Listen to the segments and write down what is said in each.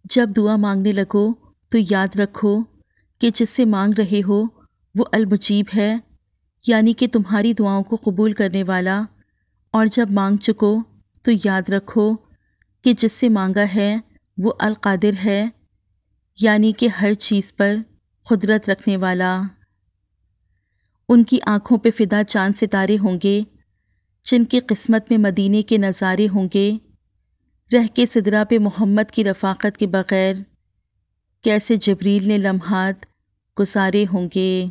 جب دعا مانگنے لگو تو یاد رکھو کہ جس سے مانگ رہے ہو وہ المجیب ہے، یعنی کہ تمہاری دعاؤں کو قبول کرنے والا، اور جب مانگ چکو تو یاد رکھو کہ جس سے مانگا ہے وہ القادر ہے، یعنی کہ ہر چیز پر قدرت رکھنے والا۔ ان کی آنکھوں پہ فدا چاند ستارے ہوں گے جن کی قسمت میں مدینے کے نظارے ہوں گے، رہ کے سدرہ پہ محمد کی رفاقت کے بغیر کیسے جبریل نے لمحات گزارے ہوں گے۔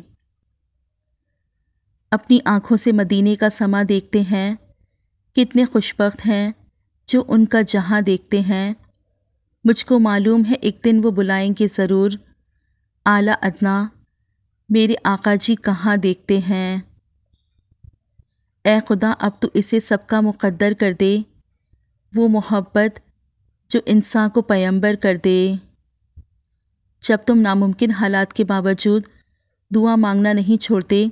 اپنی آنکھوں سے مدینے کا سما دیکھتے ہیں، کتنے خوشبخت ہیں جو ان کا جہاں دیکھتے ہیں۔ مجھ کو معلوم ہے ایک دن وہ بلائیں گے ضرور، اعلیٰ ادنا میرے آقا جی کہاں دیکھتے ہیں۔ اے خدا اب تو اسے سب کا مقدر کر دے، وہ محبت جو انسان کو پیمبر کر دے۔ جب تم ناممکن حالات کے باوجود دعا مانگنا نہیں چھوڑتے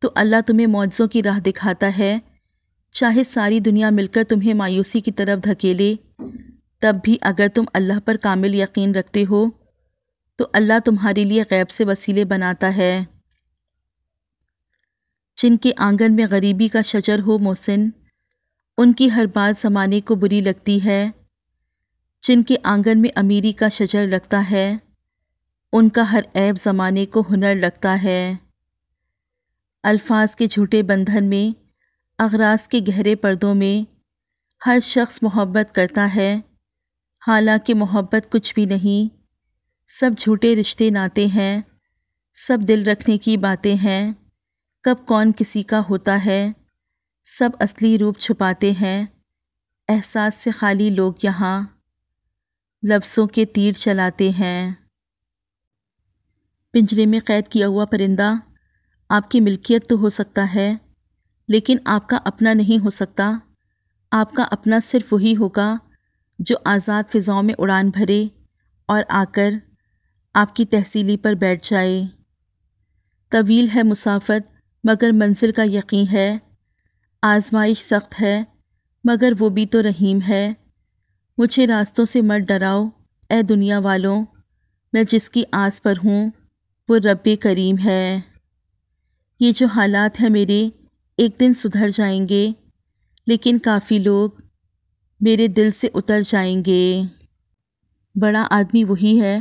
تو اللہ تمہیں معجزوں کی راہ دکھاتا ہے، چاہے ساری دنیا مل کر تمہیں مایوسی کی طرف دھکیلے، تب بھی اگر تم اللہ پر کامل یقین رکھتے ہو تو اللہ تمہارے لیے غیب سے وسیلے بناتا ہے۔ جن کے آنگن میں غریبی کا شجر ہو محسن، ان کی ہر بات زمانے کو بری لگتی ہے۔ جن کے آنگن میں امیری کا شجر لگتا ہے، ان کا ہر عیب زمانے کو ہنر لگتا ہے۔ الفاظ کے جھوٹے بندھن میں، اغراض کے گہرے پردوں میں ہر شخص محبت کرتا ہے، حالانکہ محبت کچھ بھی نہیں، سب جھوٹے رشتے ناتے ہیں، سب دل رکھنے کی باتیں ہیں، کب کون کسی کا ہوتا ہے، سب اصلی روپ چھپاتے ہیں، احساس سے خالی لوگ یہاں لفظوں کے تیر چلاتے ہیں۔ پنجرے میں قید کیا ہوا پرندہ آپ کی ملکیت تو ہو سکتا ہے، لیکن آپ کا اپنا نہیں ہو سکتا۔ آپ کا اپنا صرف وہی ہوگا جو آزاد فضاؤں میں اڑان بھرے اور آ کر آپ کی تحصیلی پر بیٹھ جائے۔ طویل ہے مسافت مگر منزل کا یقین ہے، آزمائش سخت ہے مگر وہ بھی تو رحیم ہے۔ مجھے راستوں سے مت ڈراؤ اے دنیا والوں، میں جس کی آس پر ہوں وہ رب کریم ہے۔ یہ جو حالات ہیں میرے ایک دن سدھر جائیں گے، لیکن کافی لوگ میرے دل سے اتر جائیں گے۔ بڑا آدمی وہی ہے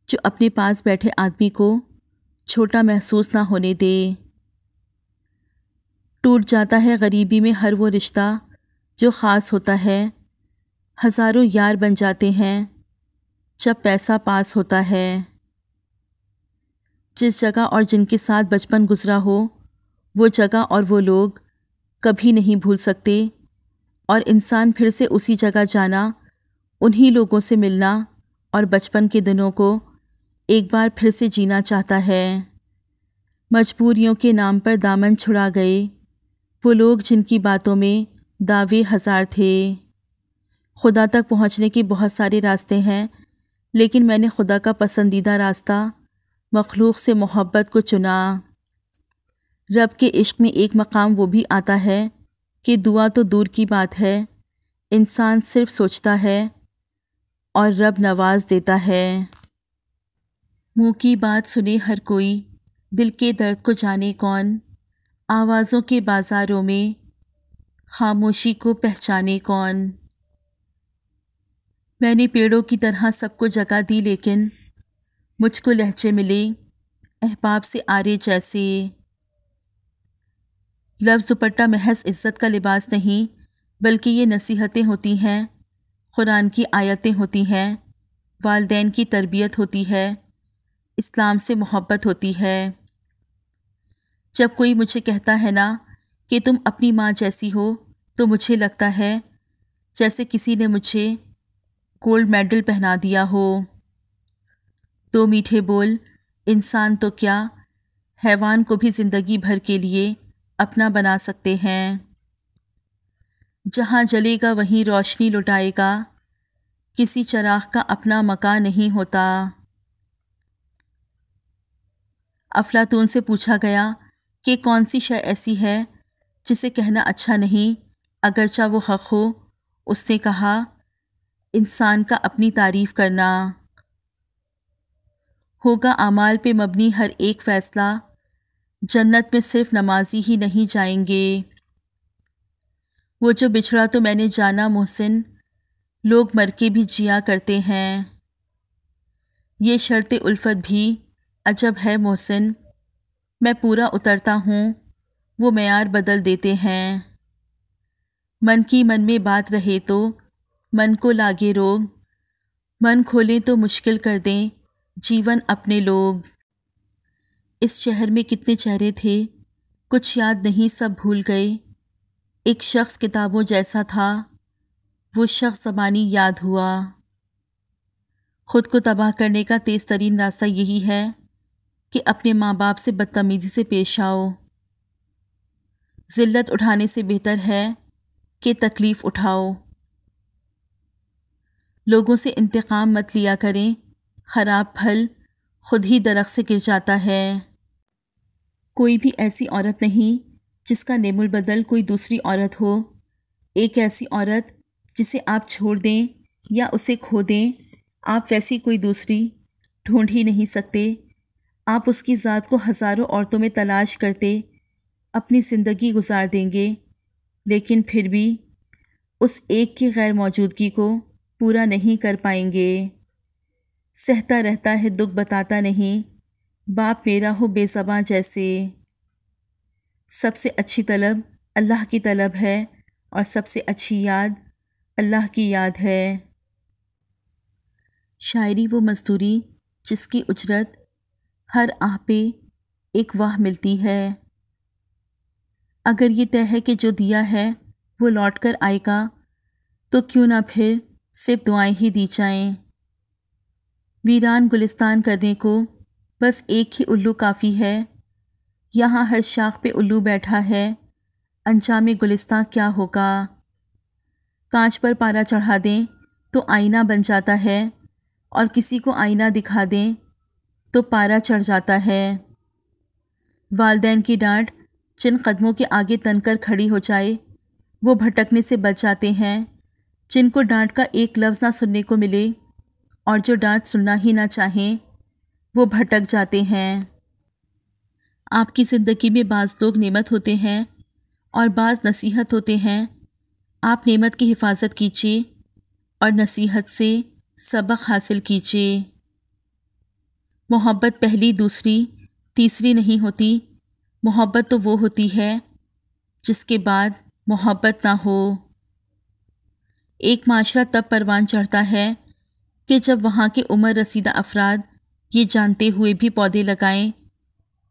جو اپنے پاس بیٹھے آدمی کو چھوٹا محسوس نہ ہونے دے۔ ٹوٹ جاتا ہے غریبی میں ہر وہ رشتہ جو خاص ہوتا ہے، ہزاروں یار بن جاتے ہیں جب پیسہ پاس ہوتا ہے۔ جس جگہ اور جن کے ساتھ بچپن گزرا ہو وہ جگہ اور وہ لوگ کبھی نہیں بھول سکتے، اور انسان پھر سے اسی جگہ جانا، انہی لوگوں سے ملنا اور بچپن کے دنوں کو ایک بار پھر سے جینا چاہتا ہے۔ مجبوریوں کے نام پر دامن چھڑا گئے وہ لوگ جن کی باتوں میں دعوے ہزار تھے۔ خدا تک پہنچنے کے بہت سارے راستے ہیں، لیکن میں نے خدا کا پسندیدہ راستہ مخلوق سے محبت کو چنا۔ رب کے عشق میں ایک مقام وہ بھی آتا ہے کہ دعا تو دور کی بات ہے، انسان صرف سوچتا ہے اور رب نواز دیتا ہے۔ منہ کی بات سنے ہر کوئی، دل کے درد کو جانے کون، آوازوں کے بازاروں میں خاموشی کو پہچانے کون۔ میں نے پیڑوں کی طرح سب کو جگہ دی، لیکن مجھ کو لہجے ملے احباب سے آرے جیسے۔ لفظ دوپٹہ محض عزت کا لباس نہیں، بلکہ یہ نصیحتیں ہوتی ہیں، قرآن کی آیتیں ہوتی ہیں، والدین کی تربیت ہوتی ہے، اسلام سے محبت ہوتی ہے۔ جب کوئی مجھے کہتا ہے نا کہ تم اپنی ماں جیسی ہو، تو مجھے لگتا ہے جیسے کسی نے مجھے گولڈ میڈل پہنا دیا ہو۔ دو میٹھے بول، انسان تو کیا حیوان کو بھی زندگی بھر کے لیے اپنا بنا سکتے ہیں۔ جہاں جلے گا وہیں روشنی لٹائے گا، کسی چراغ کا اپنا مکان نہیں ہوتا۔ افلاطون سے پوچھا گیا کہ کون سی شے ایسی ہے جسے کہنا اچھا نہیں اگرچہ وہ حق ہو؟ اس نے کہا انسان کا اپنی تعریف کرنا۔ ہوگا اعمال پہ مبنی ہر ایک فیصلہ، جنت میں صرف نمازی ہی نہیں جائیں گے۔ وہ جو بچھڑا تو میں نے جانا محسن، لوگ مر کے بھی جیا کرتے ہیں۔ یہ شرط الفت بھی عجب ہے محسن، میں پورا اترتا ہوں وہ معیار بدل دیتے ہیں۔ من کی من میں بات رہے تو من کو لاگے روگ، من کھولیں تو مشکل کر دیں جیون اپنے لوگ۔ اس شہر میں کتنے چہرے تھے، کچھ یاد نہیں سب بھول گئے۔ ایک شخص کتابوں جیسا تھا، وہ شخص زمانی یاد ہوا۔ خود کو تباہ کرنے کا تیز ترین راستہ یہی ہے کہ اپنے ماں باپ سے بدتمیزی سے پیش آؤ۔ ذلت اٹھانے سے بہتر ہے کہ تکلیف اٹھاؤ۔ لوگوں سے انتقام مت لیا کریں، خراب پھل خود ہی درخت سے گر جاتا ہے۔ کوئی بھی ایسی عورت نہیں جس کا نعم البدل کوئی دوسری عورت ہو۔ ایک ایسی عورت جسے آپ چھوڑ دیں یا اسے کھو دیں، آپ ویسی کوئی دوسری ڈھونڈ ہی نہیں سکتے۔ آپ اس کی ذات کو ہزاروں عورتوں میں تلاش کرتے اپنی زندگی گزار دیں گے، لیکن پھر بھی اس ایک کی غیر موجودگی کو پورا نہیں کر پائیں گے۔ سہتا رہتا ہے دکھ بتاتا نہیں، باپ میرا ہو بے زباں جیسے۔ سب سے اچھی طلب اللہ کی طلب ہے، اور سب سے اچھی یاد اللہ کی یاد ہے۔ شاعری وہ مزدوری جس کی اجرت ہر آہ پہ ایک واہ ملتی ہے۔ اگر یہ طے ہے کہ جو دیا ہے وہ لوٹ کر آئے گا، تو کیوں نہ پھر صرف دعائیں ہی دی جائیں۔ ویران گلستان کرنے کو بس ایک ہی الو کافی ہے، یہاں ہر شاخ پہ الو بیٹھا ہے، انجام گلستان کیا ہوگا۔ کانچ پر پارا چڑھا دیں تو آئینہ بن جاتا ہے، اور کسی کو آئینہ دکھا دیں تو پارا چڑھ جاتا ہے۔ والدین کی ڈانٹ جن قدموں کے آگے تن کر کھڑی ہو جائے وہ بھٹکنے سے بچ جاتے ہیں، جن کو ڈانٹ کا ایک لفظ نہ سننے کو ملے اور جو ڈانٹ سننا ہی نہ چاہیں وہ بھٹک جاتے ہیں۔ آپ کی زندگی میں بعض لوگ نعمت ہوتے ہیں اور بعض نصیحت ہوتے ہیں۔ آپ نعمت کی حفاظت کیجیے اور نصیحت سے سبق حاصل کیجیے۔ محبت پہلی دوسری تیسری نہیں ہوتی، محبت تو وہ ہوتی ہے جس کے بعد محبت نہ ہو۔ ایک معاشرہ تب پروان چڑھتا ہے کہ جب وہاں کے عمر رسیدہ افراد یہ جانتے ہوئے بھی پودے لگائیں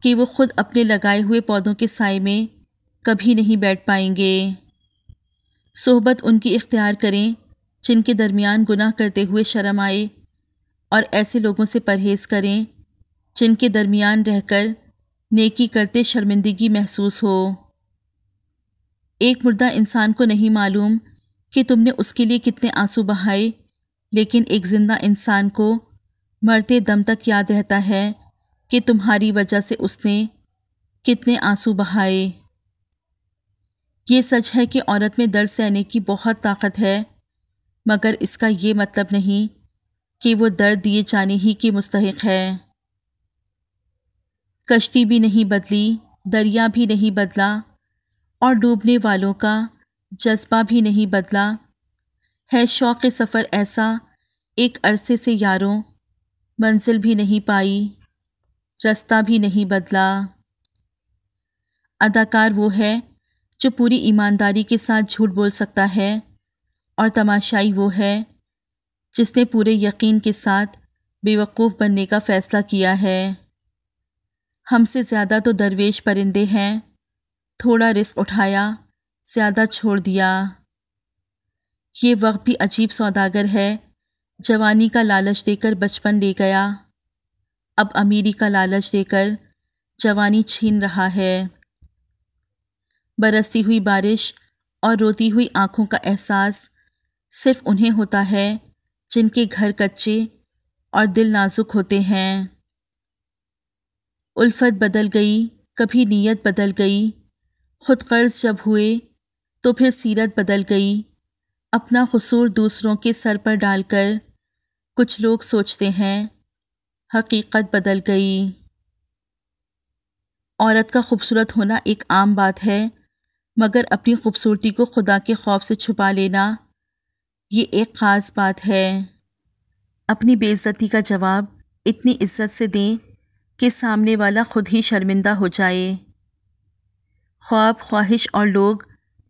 کہ وہ خود اپنے لگائے ہوئے پودوں کے سائے میں کبھی نہیں بیٹھ پائیں گے۔ صحبت ان کی اختیار کریں جن کے درمیان گناہ کرتے ہوئے شرم آئے، اور ایسے لوگوں سے پرہیز کریں جن کے درمیان رہ کر نیکی کرتے شرمندگی محسوس ہو۔ ایک مردہ انسان کو نہیں معلوم کہ تم نے اس کے لیے کتنے آنسو بہائے، لیکن ایک زندہ انسان کو مرتے دم تک یاد رہتا ہے کہ تمہاری وجہ سے اس نے کتنے آنسو بہائے۔ یہ سچ ہے کہ عورت میں درد سہنے کی بہت طاقت ہے، مگر اس کا یہ مطلب نہیں کہ وہ درد دیے جانے ہی کی مستحق ہے۔ کشتی بھی نہیں بدلی، دریا بھی نہیں بدلا، اور ڈوبنے والوں کا جذبہ بھی نہیں بدلا۔ ہے شوق سفر ایسا ایک عرصے سے یاروں، منزل بھی نہیں پائی، رستہ بھی نہیں بدلا۔ اداکار وہ ہے جو پوری ایمانداری کے ساتھ جھوٹ بول سکتا ہے، اور تماشائی وہ ہے جس نے پورے یقین کے ساتھ بے وقوف بننے کا فیصلہ کیا ہے۔ ہم سے زیادہ تو درویش پرندے ہیں، تھوڑا رزق اٹھایا، زیادہ چھوڑ دیا۔ یہ وقت بھی عجیب سوداگر ہے، جوانی کا لالچ دے کر بچپن لے گیا، اب امیری کا لالچ دے کر جوانی چھین رہا ہے۔ برستی ہوئی بارش اور روتی ہوئی آنکھوں کا احساس صرف انہیں ہوتا ہے جن کے گھر کچے اور دل نازک ہوتے ہیں۔ الفت بدل گئی، کبھی نیت بدل گئی، خود غرض جب ہوئے تو پھر سیرت بدل گئی، اپنا قصور دوسروں کے سر پر ڈال کر کچھ لوگ سوچتے ہیں حقیقت بدل گئی۔ عورت کا خوبصورت ہونا ایک عام بات ہے، مگر اپنی خوبصورتی کو خدا کے خوف سے چھپا لینا یہ ایک خاص بات ہے۔ اپنی بے عزتی کا جواب اتنی عزت سے دیں کہ سامنے والا خود ہی شرمندہ ہو جائے۔ خواب، خواہش اور لوگ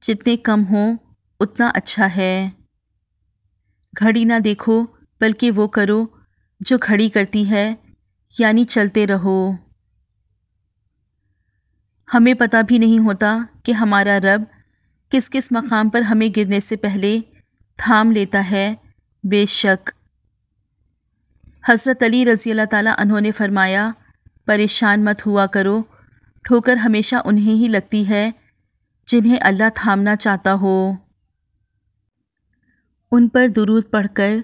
جتنے کم ہوں اتنا اچھا ہے۔ گھڑی نہ دیکھو بلکہ وہ کرو جو گھڑی کرتی ہے، یعنی چلتے رہو۔ ہمیں پتہ بھی نہیں ہوتا کہ ہمارا رب کس کس مقام پر ہمیں گرنے سے پہلے تھام لیتا ہے۔ بے شک حضرت علی رضی اللہ تعالیٰ عنہ نے فرمایا، پریشان مت ہوا کرو، ٹھوکر ہمیشہ انہیں ہی لگتی ہے جنہیں اللہ تھامنا چاہتا ہو۔ ان پر درود پڑھ کر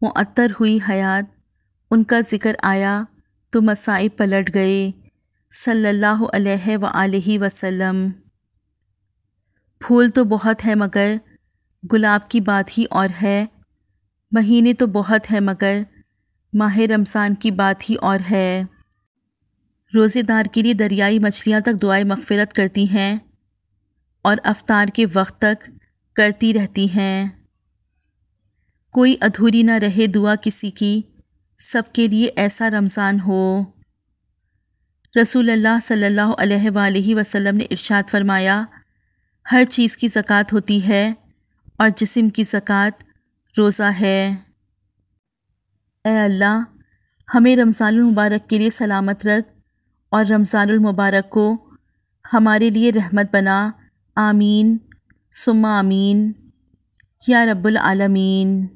معطر ہوئی حیات، ان کا ذکر آیا تو مصائب پلٹ گئے، صلی اللہ علیہ وآلہ وسلم۔ پھول تو بہت ہے مگر گلاب کی بات ہی اور ہے، مہینے تو بہت ہے مگر ماہ رمضان کی بات ہی اور ہے۔ روزے دار کے لیے دریائی مچھلیاں تک دعائے مغفرت کرتی ہیں اور افطار کے وقت تک کرتی رہتی ہیں۔ کوئی ادھوری نہ رہے دعا کسی کی، سب کے لیے ایسا رمضان ہو۔ رسول اللہ صلی اللہ علیہ وآلہ وسلم نے ارشاد فرمایا، ہر چیز کی زکوٰۃ ہوتی ہے اور جسم کی زکوٰۃ روزہ ہے۔ اے اللہ، ہمیں رمضان المبارک کے لیے سلامت رکھ اور رمضان المبارک کو ہمارے لیے رحمت بنا، آمین ثم آمین یا رب العالمین۔